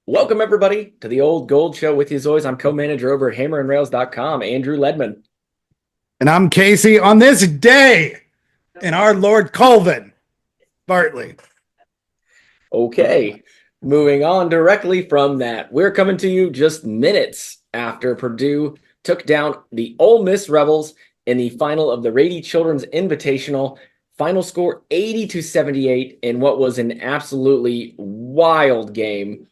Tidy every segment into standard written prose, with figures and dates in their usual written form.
Welcome, everybody, to the Old Gold Show. With you as always, I'm co-manager over at hammerandrails.com, Andrew Ledman. And I'm Casey on this day in our Lord Colvin Bartley. Okay, moving on directly from that. We're coming to you just minutes after Purdue took down the Ole Miss Rebels in the final of the Rady Children's Invitational. Final score 80-78 in what was an absolutely wild game.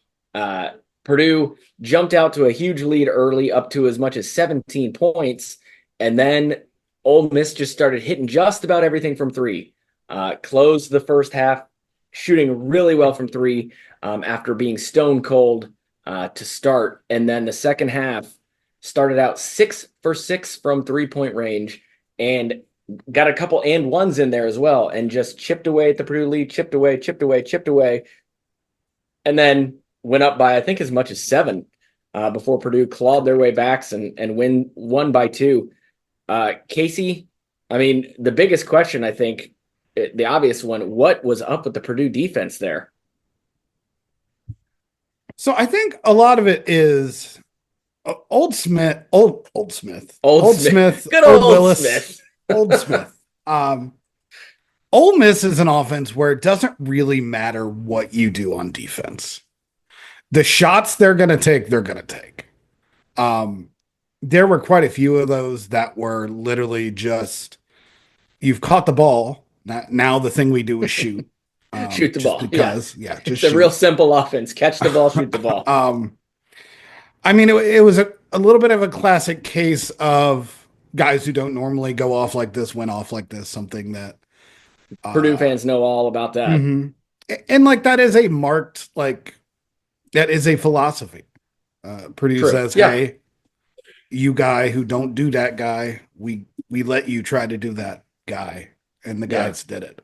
Purdue jumped out to a huge lead early, up to as much as 17 points, and then Ole Miss just started hitting just about everything from three. Closed the first half, shooting really well from three after being stone cold to start. And then the second half started out 6 for 6 from 3-point range and got a couple and ones in there as well, and just chipped away at the Purdue lead, chipped away. And then went up by, I think, as much as 7 before Purdue clawed their way back and won by 2. Casey, I mean, the biggest question, I think, the obvious one, what was up with the Purdue defense there? So I think a lot of it is Old Smith, Old Smith, Good Old old Willis, Smith. Old Smith. Ole Miss is an offense where it doesn't really matter what you do on defense. The shots they're going to take. There were quite a few of those that were literally just, you've caught the ball. Now the thing we do is shoot. Shoot the ball. Because, just it's a real simple offense. Catch the ball, shoot the ball. I mean, it was a little bit of a classic case of guys who don't normally go off like this went off like this. Something that Purdue fans know all about that. Mm-hmm. And like that is a marked, like, that is a philosophy. Purdue says, hey, you guy who don't do that guy, we let you try to do that guy. And the guys did it.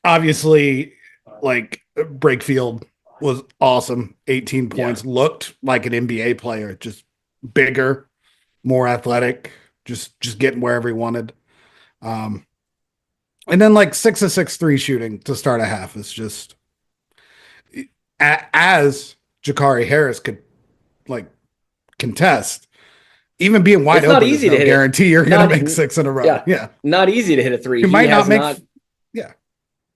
Obviously, like, Breakfield was awesome. 18 points, looked like an NBA player, just bigger, more athletic, just getting wherever he wanted. And then like 6 of 6 3 shooting to start a half is just, as Jakari Harris could like contest, even being wide open is no guarantee you're going to make 6 in a row. Yeah. Not easy to hit a 3. You might not make,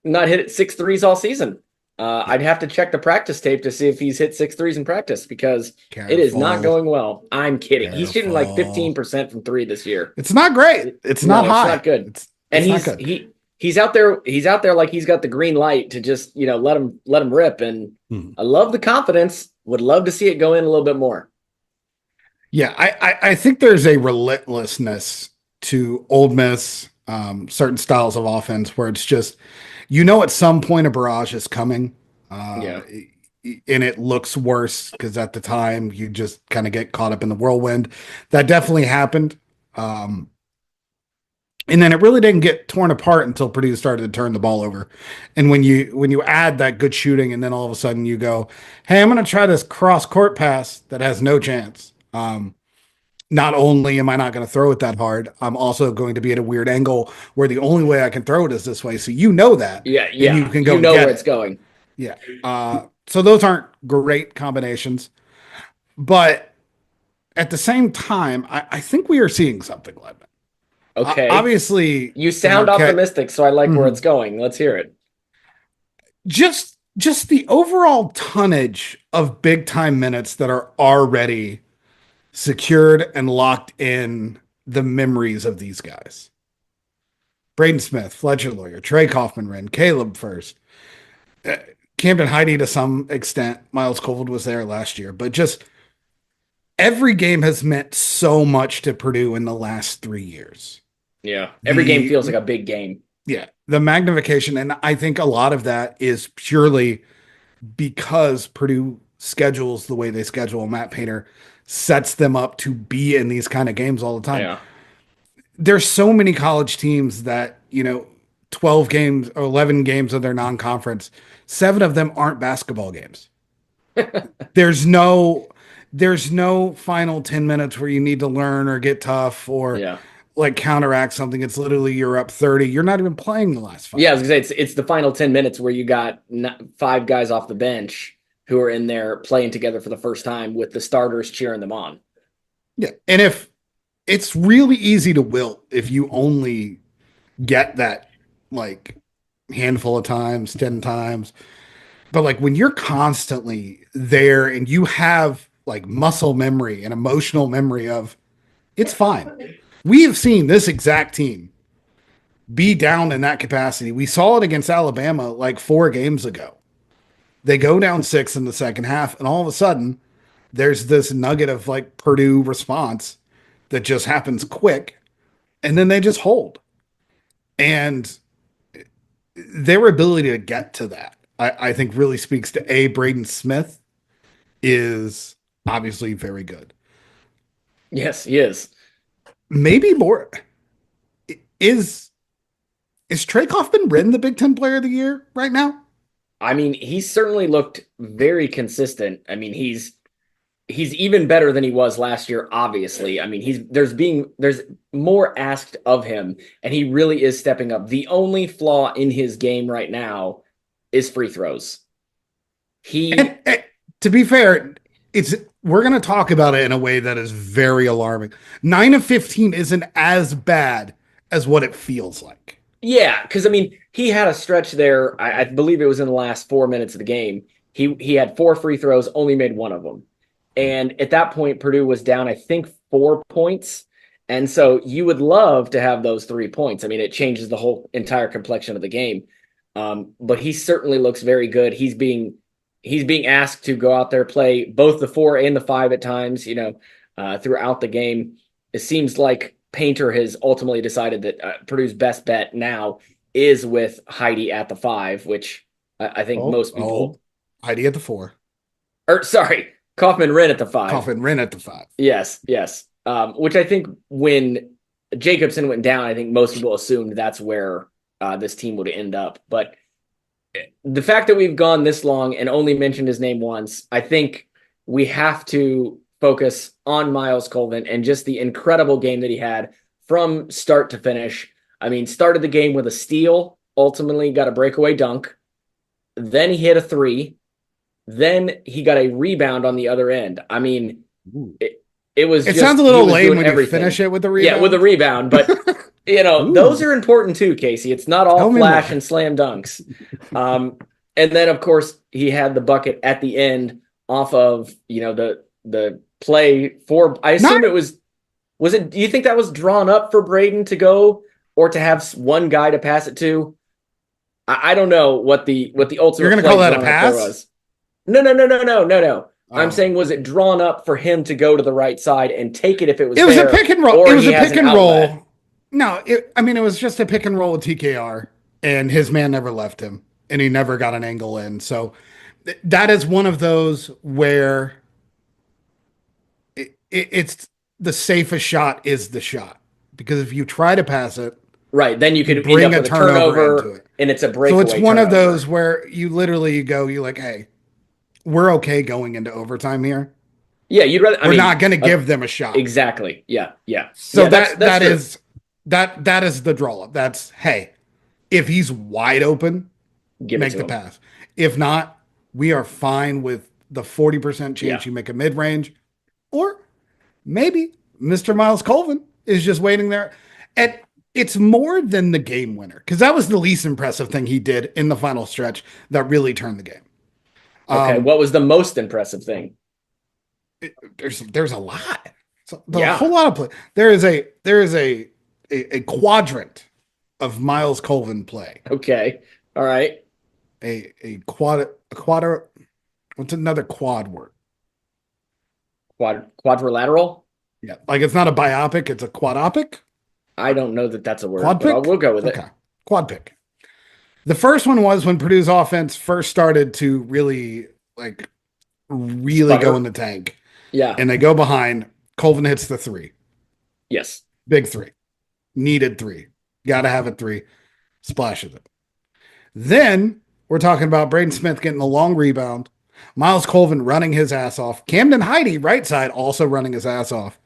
not hit 6 threes all season. I'd have to check the practice tape to see if he's hit 6 threes in practice, because it is not going well. I'm kidding. He's shooting like 15% from 3 this year. It's not great. It's not high. It's not good. And he's out there like he's got the green light to just, let him rip. And I love the confidence. Would love to see it go in a little bit more. Yeah, I think there's a relentlessness to Ole Miss, certain styles of offense where it's just, at some point a barrage is coming. And it looks worse because at the time you just kind of get caught up in the whirlwind. That definitely happened. And then it really didn't get torn apart until Purdue started to turn the ball over. And when you add that good shooting, and then all of a sudden you go, hey, I'm going to try this cross court pass that has no chance. Not only am I not going to throw it that hard, I'm also going to be at a weird angle where the only way I can throw it is this way. So that. Yeah. And you can go where it's going. Yeah. So those aren't great combinations. But at the same time, I think we are seeing something like that. Okay. Obviously, you sound optimistic, so I like where it's going. Let's hear it. Just the overall tonnage of big time minutes that are already secured and locked in the memories of these guys. Braden Smith, Fletcher Lawyer, Trey Kaufman-Renn, Caleb First, Camden Heide to some extent. Myles Colvin was there last year, but just every game has meant so much to Purdue in the last 3 years. Yeah. Every game feels like a big game. Yeah. The magnification. And I think a lot of that is purely because Purdue schedules the way they schedule. Matt Painter sets them up to be in these kind of games all the time. Yeah. There's so many college teams that, 12 games or 11 games of their non-conference, 7 of them aren't basketball games. There's no final 10 minutes where you need to learn or get tough or like counteract something. It's literally you're up 30. You're not even playing the last 5. Yeah, I was gonna say it's the final 10 minutes where you got 5 guys off the bench who are in there playing together for the first time with the starters cheering them on. Yeah. And if it's really easy to wilt if you only get that like handful of times, 10 times. But like when you're constantly there and you have like muscle memory and emotional memory of it's fine. We have seen this exact team be down in that capacity. We saw it against Alabama like 4 games ago. They go down 6 in the second half, and all of a sudden, there's this nugget of like Purdue response that just happens quick, and then they just hold. And their ability to get to that, I think, really speaks to Braden Smith is obviously very good. Yes, he is. Maybe more is Trey Kaufman-Renn the Big Ten Player of the Year right now? I mean, he's certainly looked very consistent. I mean, he's even better than he was last year, obviously. I mean, there's more asked of him, and he really is stepping up. The only flaw in his game right now is free throws. And to be fair, we're going to talk about it in a way that is very alarming. 9 of 15 isn't as bad as what it feels like. Yeah, because I mean, he had a stretch there. I believe it was in the last 4 minutes of the game. He had 4 free throws, only made one of them. And at that point, Purdue was down, I think, 4 points. And so you would love to have those 3 points. I mean, it changes the whole entire complexion of the game. But he certainly looks very good. He's being asked to go out there, play both the 4 and the 5 at times, throughout the game. It seems like Painter has ultimately decided that Purdue's best bet now is with Heidi at the 5, which I think most people. Heidi at the 4. Or sorry, Kaufman-Renn at the 5. Kaufman-Renn at the 5. Yes. Which I think when Jacobson went down, I think most people assumed that's where this team would end up. But the fact that we've gone this long and only mentioned his name once, I think we have to focus on Myles Colvin and just the incredible game that he had from start to finish. I mean, started the game with a steal, ultimately got a breakaway dunk. Then he hit a 3. Then he got a rebound on the other end. I mean, it was. It sounds a little lame when you finish it with a rebound. Yeah, with a rebound, but those are important too, Casey. It's not all flash and slam dunks. And then of course he had the bucket at the end off of the play for. I assume it was. Was it? Do you think that was drawn up for Braden to go, or to have one guy to pass it to? I don't know what the ultimate. You're going to call that a pass? Was. No. I'm saying, was it drawn up for him to go to the right side and take it if it was? It was a pick and roll. It was a pick and roll. No, it was just a pick and roll with TKR, and his man never left him, and he never got an angle in. So that is one of those where it's the safest shot is the shot, because if you try to pass it, right, then you could bring a turnover into it, and it's a breakaway. So it's one of those where you literally go, you're like, hey, we're okay going into overtime here. Yeah, you'd rather. We're not going to give them a shot. Exactly. Yeah. So that is the draw up. That's, hey, if he's wide open, make the pass. If not, we are fine with the 40% chance you make a mid range, or maybe Mr. Myles Colvin is just waiting there. And it's more than the game winner, because that was the least impressive thing he did in the final stretch that really turned the game. Okay, what was the most impressive thing? There's a lot. A whole lot of play. There is a quadrant of Myles Colvin play. Okay. All right. A what's another quad word? Quadrilateral? Yeah. Like it's not a biopic, it's a quadopic. I don't know that that's a word. Quad pick? We'll go with it. Quad pick. The first one was when Purdue's offense first started to really go in the tank. Yeah. And they go behind. Colvin hits the 3. Yes. Big 3. Needed 3. Got to have a 3. Splashes it. Then we're talking about Braden Smith getting a long rebound. Myles Colvin running his ass off. Camden Heidi, right side, also running his ass off.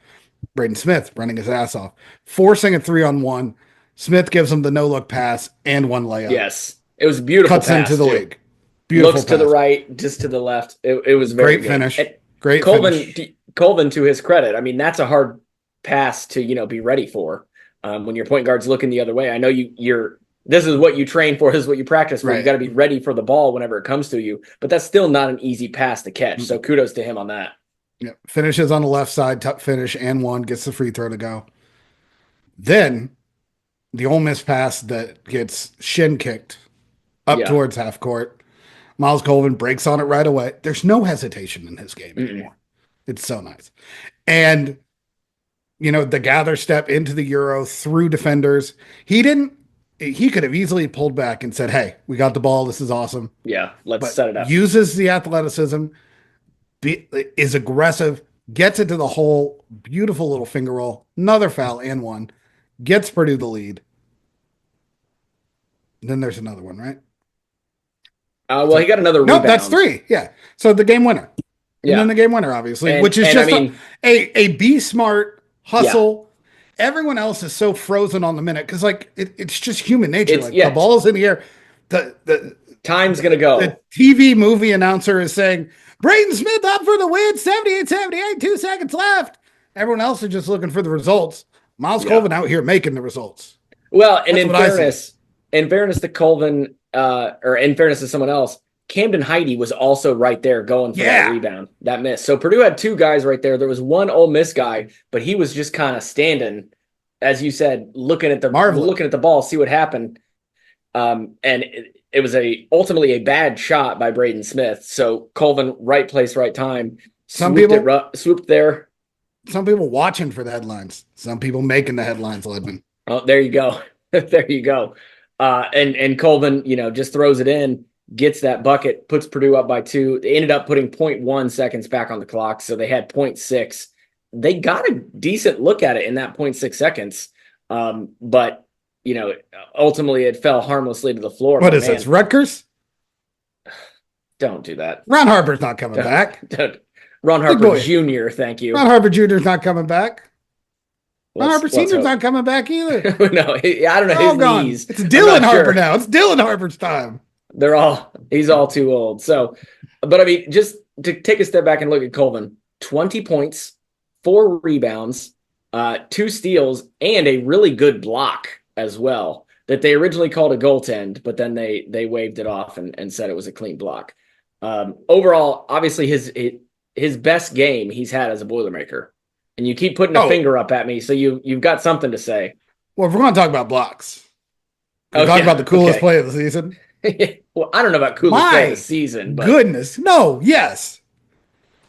Braden Smith running his ass off. Forcing a 3-on-1. Smith gives him the no-look pass and one layup. Yes. It was a beautiful Cuts into the league. Beautiful looks to the pass. right, just to the left. It was very Great good. finish. And Great Colvin, finish. Colvin, to his credit, I mean, that's a hard pass to, be ready for. When your point guard's looking the other way. I know you're this is what you train for, this is what you practice for. You Right. got to be ready for the ball whenever it comes to you, but that's still not an easy pass to catch. So kudos to him on that. Yeah. Finishes on the left side, tuck finish, and one, gets the free throw to go. Then the Ole Miss pass that gets shin kicked up Yeah. towards half court. Myles Colvin breaks on it right away. There's no hesitation in his game Mm-mm. anymore. It's so nice. And, the gather step into the Euro through defenders. He could have easily pulled back and said, hey, we got the ball. This is awesome. Yeah. Let's But set it up. uses the athleticism, is aggressive, gets it to the hole. Beautiful little finger roll. Another foul and one. Gets Purdue the lead. And then there's another one, right? Well, he got another Nope, rebound. that's three. Yeah. So the game winner. And Yeah. then the game winner, obviously, And- which is and just I mean- a be smart hustle. Everyone else is so frozen on the minute because, it's just human nature. The ball's in the air. The Time's going to go. The TV movie announcer is saying, Braden Smith up for the win, 78-78, 2 seconds left. Everyone else is just looking for the results. Myles Colvin out here making the results. Well, and That's in fairness to Colvin, or in fairness to someone else, Camden Heide was also right there going for that rebound, that miss. So Purdue had two guys right there. There was one Ole Miss guy, but he was just kind of standing, as you said, looking at the ball, see what happened. And it was ultimately a bad shot by Braden Smith. So Colvin, right place, right time. Swooped there. Some people watching for the headlines. Some people making the headlines, Ledman. Oh, there you go. There you go. And Colvin, just throws it in, gets that bucket, puts Purdue up by 2. They ended up putting 0.1 seconds back on the clock, so they had 0.6. They got a decent look at it in that 0.6 seconds, but ultimately it fell harmlessly to the floor. What is this, Rutgers? Don't do that. Ron Harper's not coming back. Ron Harper Jr., thank you. Ron Harper Jr. is not coming back. Ron Harper Sr.'s not coming back either. No, I don't know. His knees. It's Dylan Harper now. It's Dylan Harper's time. He's all too old. So, but I mean, just to take a step back and look at Colvin, 20 points, 4 rebounds, 2 steals, and a really good block as well that they originally called a goaltend, but then they waved it off and said it was a clean block. Overall, obviously his best game he's had as a Boilermaker. And you keep putting a finger up at me, so you've got something to say. Well, if we're going to talk about blocks, we're talking about the coolest play of the season. Well, I don't know about coolest play of the season, but goodness, no, yes.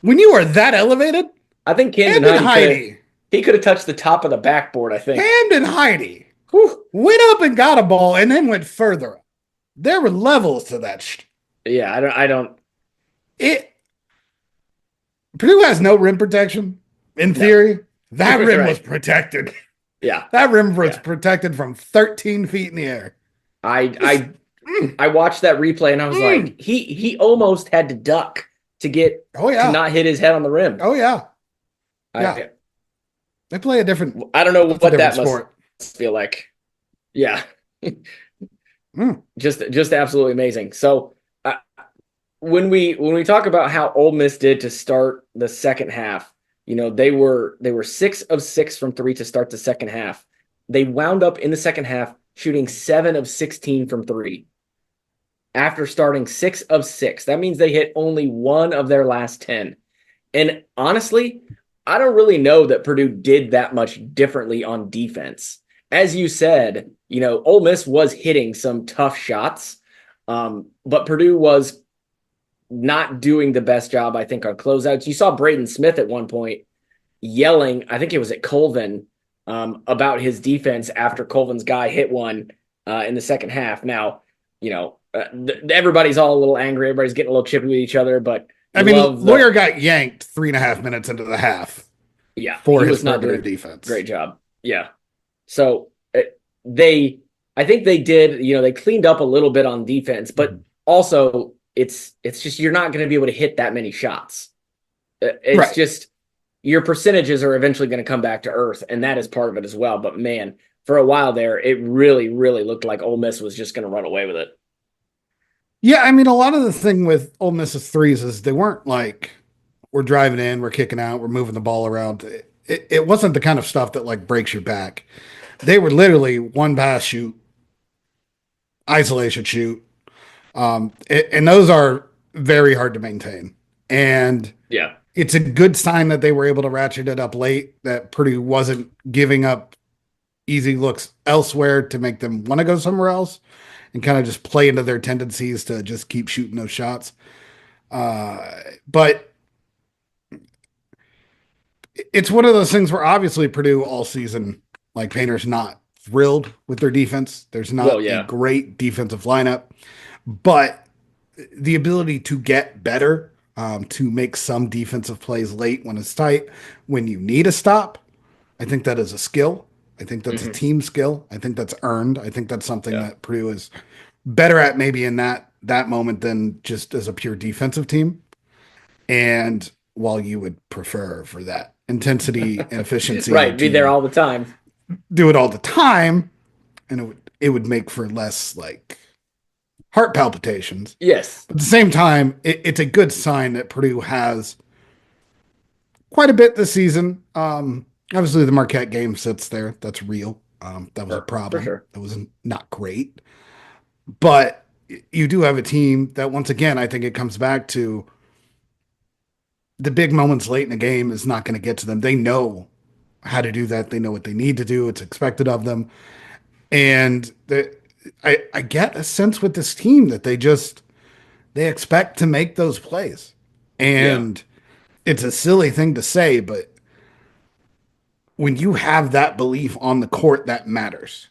When you are that elevated, I think Camden Heide he could have touched the top of the backboard. I think Camden Heide went up and got a ball and then went further. There were levels to that. Yeah, I don't. Purdue has no rim protection. In theory, that rim was protected. Yeah. That rim was protected from 13 feet in the air. I watched that replay and I was like, he almost had to duck to get to not hit his head on the rim. Oh yeah. They play a different. I don't know what that must feel like. Yeah. Just absolutely amazing. So when we talk about how Ole Miss did to start the second half, they were 6 of 6 from 3 to start the second half. They wound up in the second half shooting 7 of 16 from 3. After starting 6 of 6, that means they hit only 1 of their last 10. And honestly, I don't really know that Purdue did that much differently on defense. As you said, Ole Miss was hitting some tough shots, but Purdue was not doing the best job, I think, on closeouts. You saw Braden Smith at one point yelling, I think it was at Colvin, about his defense after Colvin's guy hit one in the second half. Now, everybody's all a little angry. Everybody's getting a little chippy with each other, but Lawyer got yanked 3.5 minutes into the half. Yeah. For his not doing defense. Great job. Yeah. So I think they did, they cleaned up a little bit on defense, but also it's just, you're not going to be able to hit that many shots. It's just, your percentages are eventually going to come back to earth, and that is part of it as well. But man, for a while there, it really, really looked like Ole Miss was just going to run away with it. Yeah, I mean, a lot of the thing with Ole Miss's threes is they weren't like we're driving in, we're kicking out, we're moving the ball around. It wasn't the kind of stuff that like breaks your back. They were literally one pass shoot, isolation shoot, and those are very hard to maintain. And Yeah. it's a good sign that they were able to ratchet it up late. That Purdue wasn't giving up easy looks elsewhere to make them want to go somewhere else and kind of just play into their tendencies to just keep shooting those shots. But it's one of those things where obviously Purdue all season, like Painter's not thrilled with their defense. There's Well, not a yeah. great defensive lineup, but the ability to get better, to make some defensive plays late when it's tight, when you need a stop, I think that is a skill. I think that's a Hmm. team skill. I think that's earned. I think that's something Yeah. that Purdue is better at maybe in that moment than just as a pure defensive team. And while you would prefer for that intensity and efficiency Right. Be there to all the time. do it all the time, and it would make for less like heart palpitations. Yes. But at the same time, it's a good sign that Purdue has quite a bit this season. Obviously, the Marquette game sits there. That's real. That was a For problem. sure. That was not great. But you do have a team that, once again, I think it comes back to the big moments late in the game is not going to get to them. They know how to do that. They know what they need to do. It's expected of them. And I get a sense with this team that they expect to make those plays. Yeah. And it's a silly thing to say, but when you have that belief on the court, that matters.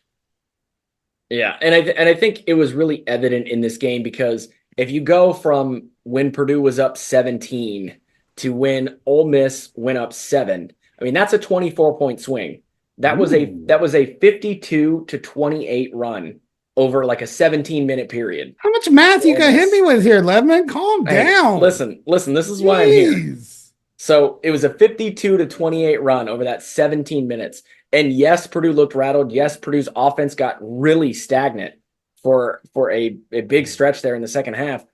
Yeah, and I think it was really evident in this game because if you go from when Purdue was up 17 to when Ole Miss went up 7, I mean that's a 24-point swing. Ooh. That was a 52 to 28 run over like a 17-minute period How much math for you Ole gonna hit me Miss. with here, Ledman? Calm Hey, down. listen, this is why I'm here. Jeez. So it was a 52 to 28 run over that 17 minutes. And yes, Purdue looked rattled. Yes, Purdue's offense got really stagnant for a big stretch there in the second half.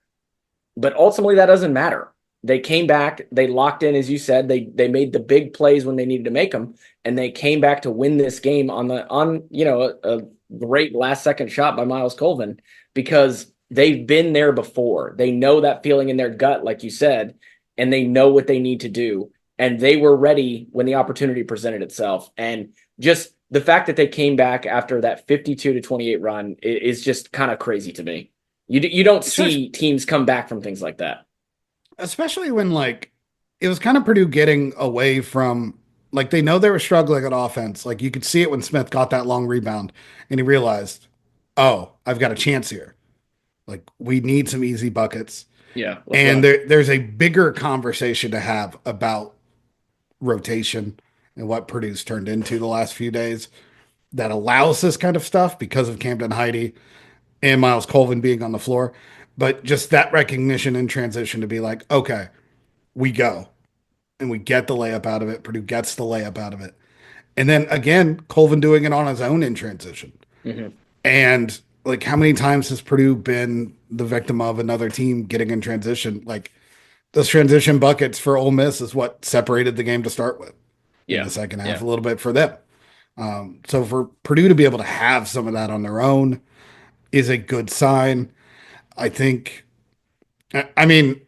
But ultimately, that doesn't matter. They came back, they locked in, as you said, they made the big plays when they needed to make them, and they came back to win this game on a great last second shot by Myles Colvin because they've been there before. They know that feeling in their gut, like you said, and they know what they need to do. And they were ready when the opportunity presented itself. And just the fact that they came back after that 52 to 28 run is just kind of crazy to me. You don't see teams come back from things like that. Especially when like it was kind of Purdue getting away from like they know they were struggling at offense. Like you could see it when Smith got that long rebound and he realized, oh, I've got a chance here. Like we need some easy buckets. Yeah, let's And run. there's a bigger conversation to have about rotation and what Purdue's turned into the last few days that allows this kind of stuff because of Camden Heide and Myles Colvin being on the floor. But just that recognition and transition to be like, okay, we go and we get the layup out of it. Purdue gets the layup out of it. And then again, Colvin doing it on his own in transition. Hmm. And like, how many times has Purdue been the victim of another team getting in transition? Like, those transition buckets for Ole Miss is what separated the game to start with in the Yeah, second half yeah, a little bit for them. So for Purdue to be able to have some of that on their own is a good sign. I think, I mean,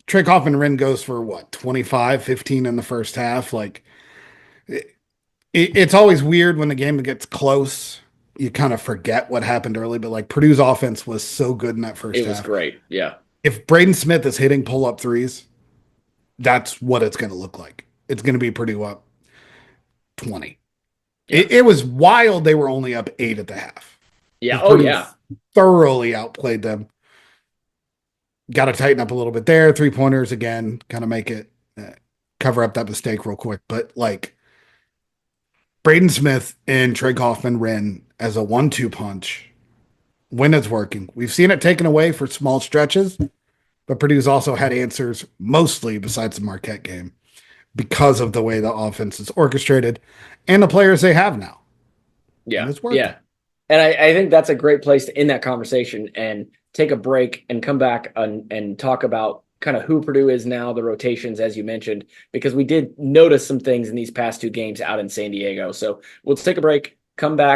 Trey Kaufman Rin goes for what, 25, 15 in the first half. Like, it's always weird when the game gets close. You kind of forget what happened early, but like Purdue's offense was so good in that first it was half. great. Yeah, If Braden Smith is hitting pull up threes, that's what it's going to look like. It's going to be Purdue up 20. yeah, It was wild. They were only up 8 at the half yeah. because Oh Purdue yeah, thoroughly outplayed them. Got to tighten up a little bit there. 3 pointers again, kind of make it cover up that mistake real quick. But like Braden Smith and Trey Kaufman Rin as a 1-2 punch when it's working. We've seen it taken away for small stretches, but Purdue's also had answers mostly besides the Marquette game because of the way the offense is orchestrated and the players they have now. And yeah, it's working. yeah. And I think that's a great place to end that conversation and take a break and come back and talk about kind of who Purdue is now, the rotations, as you mentioned, because we did notice some things in these past two games out in San Diego. So we'll take a break, come back.